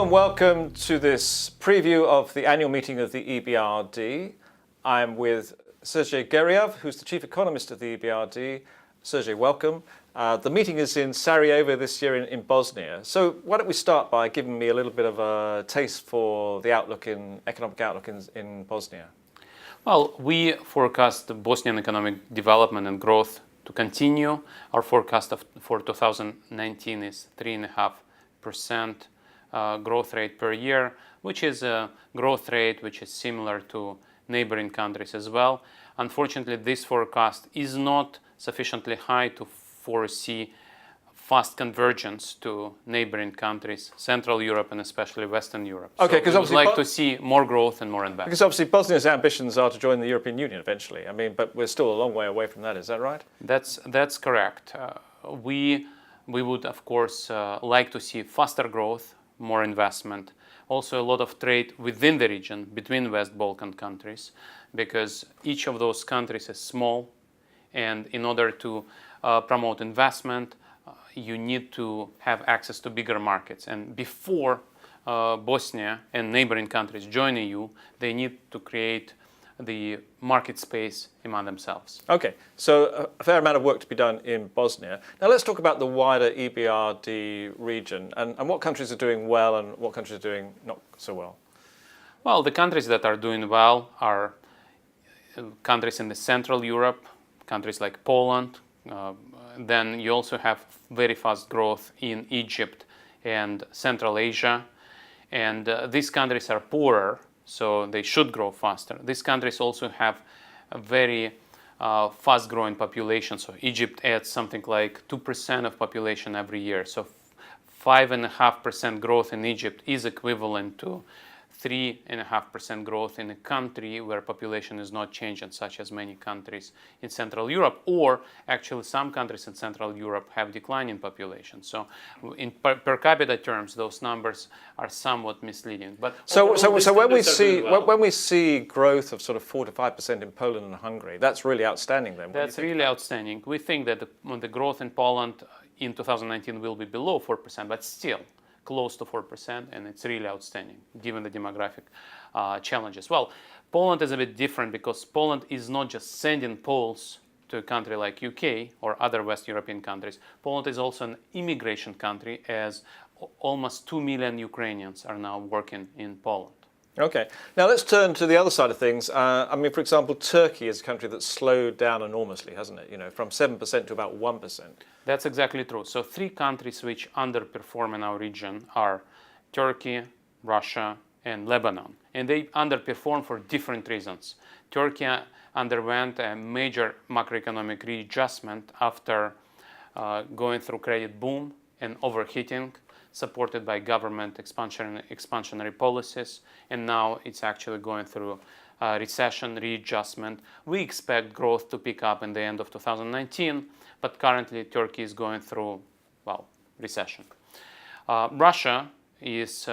Hello and welcome to this preview of the annual meeting of the EBRD. I'm with Sergei Guriev, who's the chief economist of the EBRD. Sergei, welcome. The meeting is in Sarajevo this year in Bosnia. So why don't we start by giving me a little bit of a taste for the economic outlook in Bosnia? Well, we forecast the Bosnian economic development and growth to continue. Our forecast for 2019 is 3.5% growth rate per year, which is a growth rate which is similar to neighboring countries as well. Unfortunately, this forecast is not sufficiently high to foresee fast convergence to neighboring countries, Central Europe and especially Western Europe. Okay, because we would like to see more growth and more investment. Because obviously Bosnia's ambitions are to join the European Union eventually. I mean, but we're still a long way away from that. Is that right? That's correct. We would, of course, like to see faster growth, more investment, also a lot of trade within the region between West Balkan countries, because each of those countries is small, and in order to promote investment, you need to have access to bigger markets. And before Bosnia and neighboring countries join EU, they need to create the market space among themselves. Okay, so a fair amount of work to be done in Bosnia. Now let's talk about the wider EBRD region and what countries are doing well and what countries are doing not so well. Well, the countries that are doing well are countries in the Central Europe, countries like Poland. Then you also have very fast growth in Egypt and Central Asia. And these countries are poorer, so they should grow faster. These countries also have a very fast-growing population. So Egypt adds something like 2% of population every year. So 5.5% growth in Egypt is equivalent to 3.5% growth in a country where population is not changing, such as many countries in Central Europe, or actually some countries in Central Europe have declining population. So in per capita terms, those numbers are somewhat misleading. But so when we see growth of sort of 4 to 5% in Poland and Hungary, that's really outstanding then. That's really outstanding. We think that the growth in Poland in 2019 will be below 4%, but still close to 4%, and it's really outstanding given the demographic challenges. Well, Poland is a bit different because Poland is not just sending Poles to a country like UK or other West European countries. Poland is also an immigration country, as almost 2 million Ukrainians are now working in Poland. Okay, now let's turn to the other side of things. I mean, for example, Turkey is a country that's slowed down enormously, hasn't it? You know, from 7% to about 1%. That's exactly true. So 3 countries which underperform in our region are Turkey, Russia, and Lebanon. And they underperform for different reasons. Turkey underwent a major macroeconomic readjustment after going through credit boom and overheating, supported by government expansionary policies, and now it's actually going through recession readjustment. We expect growth to pick up in the end of 2019, but currently Turkey is going through, well, recession. Russia is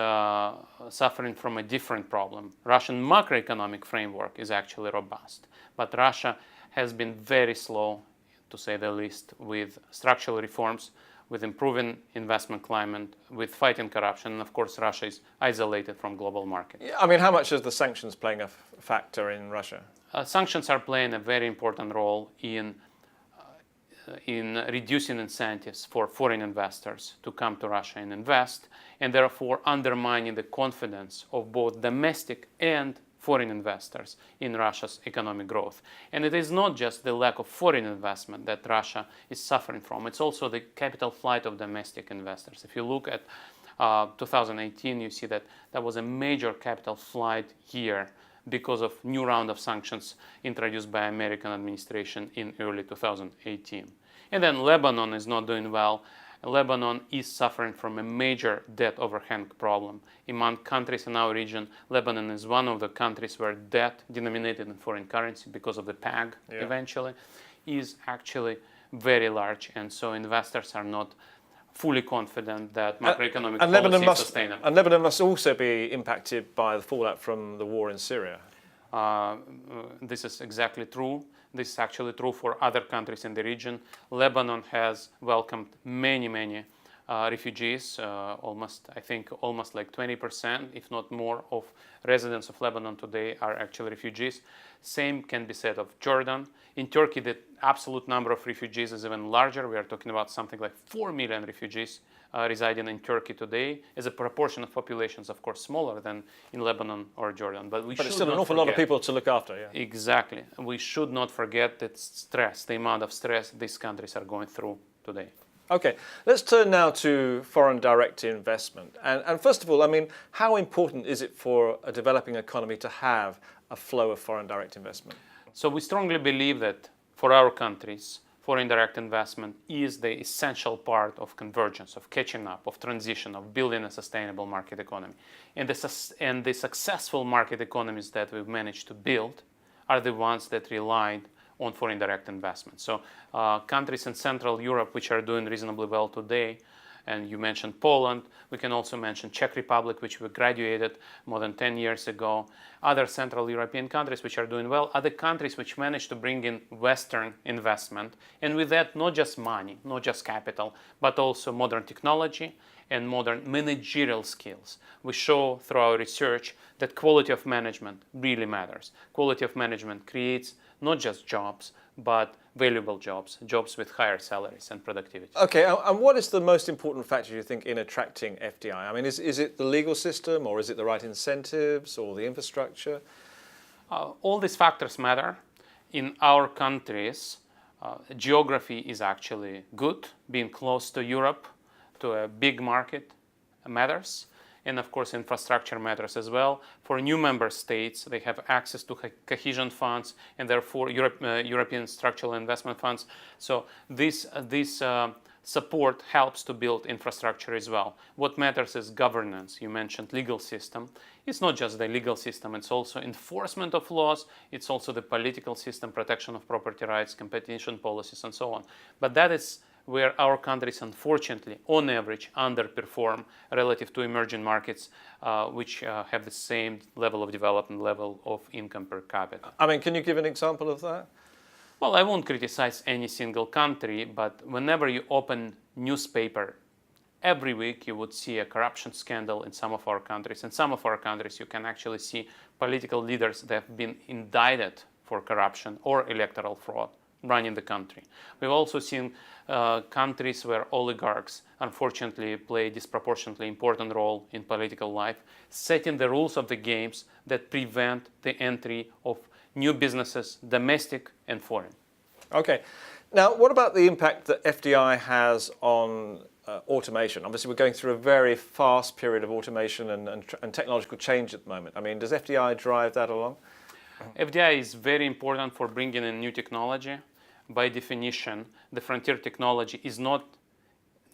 suffering from a different problem. Russian macroeconomic framework is actually robust, but Russia has been very slow, to say the least, with structural reforms, with improving investment climate, with fighting corruption, and of course Russia is isolated from global market. Yeah, I mean, how much is the sanctions playing a factor in Russia? Sanctions are playing a very important role in reducing incentives for foreign investors to come to Russia and invest, and therefore undermining the confidence of both domestic and foreign investors in Russia's economic growth. And it is not just the lack of foreign investment that Russia is suffering from, it's also the capital flight of domestic investors. If you look at 2018, you see that there was a major capital flight year because of new round of sanctions introduced by American administration in early 2018. And then Lebanon is not doing well. Lebanon is suffering from a major debt overhang problem. Among countries in our region, Lebanon is one of the countries where debt denominated in foreign currency, because of the PAG eventually, is actually very large. And so investors are not fully confident that macroeconomic policy is sustainable. And Lebanon must also be impacted by the fallout from the war in Syria. This is exactly true. This is actually true for other countries in the region. Lebanon has welcomed many refugees, I think almost like 20%, if not more, of residents of Lebanon today are actually refugees. Same can be said of Jordan. In Turkey, the absolute number of refugees is even larger. We are talking about something like 4 million refugees residing in Turkey today. As a proportion of populations, of course, smaller than in Lebanon or Jordan. But it's still an awful lot of people to look after, yeah. Exactly. We should not forget that stress, the amount of stress these countries are going through today. Okay, let's turn now to foreign direct investment. And first of all, I mean, how important is it for a developing economy to have a flow of foreign direct investment? So we strongly believe that for our countries, foreign direct investment is the essential part of convergence, of catching up, of transition, of building a sustainable market economy. And the successful market economies that we've managed to build are the ones that relied on foreign direct investment. So countries in Central Europe which are doing reasonably well today, and you mentioned Poland, we can also mention Czech Republic, which we graduated more than 10 years ago. Other Central European countries which are doing well are the countries which managed to bring in Western investment, and with that not just money, not just capital, but also modern technology and modern managerial skills. We show through our research that quality of management really matters. Quality of management creates not just jobs, but valuable jobs, jobs with higher salaries and productivity. Okay, and what is the most important factor, you think, in attracting FDI? I mean, is it the legal system, or is it the right incentives, or the infrastructure? All these factors matter. In our countries, geography is actually good. Being close to Europe, to a big market, matters. And of course, infrastructure matters as well. For new member states, they have access to cohesion funds and therefore European structural investment funds. So this support helps to build infrastructure as well. What matters is governance. You mentioned legal system. It's not just the legal system, it's also enforcement of laws. It's also the political system, protection of property rights, competition policies, and so on. But that is where our countries, unfortunately, on average, underperform relative to emerging markets, which have the same level of development, level of income per capita. I mean, can you give an example of that? Well, I won't criticize any single country, but whenever you open newspaper, every week you would see a corruption scandal in some of our countries. In some of our countries, you can actually see political leaders that have been indicted for corruption or electoral fraud running the country. We've also seen countries where oligarchs unfortunately play a disproportionately important role in political life, setting the rules of the games that prevent the entry of new businesses, domestic and foreign. Okay. Now, what about the impact that FDI has on automation? Obviously, we're going through a very fast period of automation and technological change at the moment. I mean, does FDI drive that along? FDI is very important for bringing in new technology. By definition, the frontier technology is not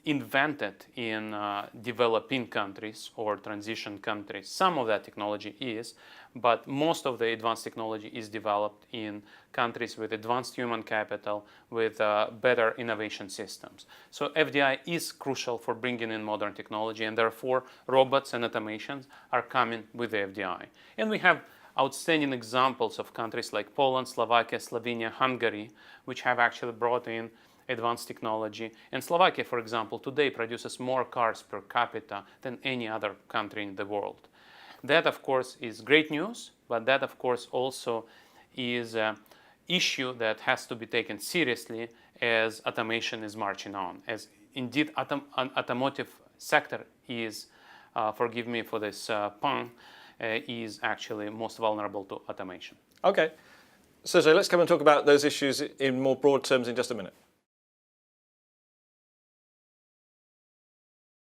invented in developing countries or transition countries. Some of that technology is, but most of the advanced technology is developed in countries with advanced human capital, with better innovation systems. So FDI is crucial for bringing in modern technology, and therefore robots and automations are coming with the FDI. And we have outstanding examples of countries like Poland, Slovakia, Slovenia, Hungary, which have actually brought in advanced technology. And Slovakia, for example, today produces more cars per capita than any other country in the world. That, of course, is great news, but that, of course, also is an issue that has to be taken seriously as automation is marching on. As indeed, automotive sector is, forgive me for this pun, is actually most vulnerable to automation. Okay. Sergei, let's come and talk about those issues in more broad terms in just a minute.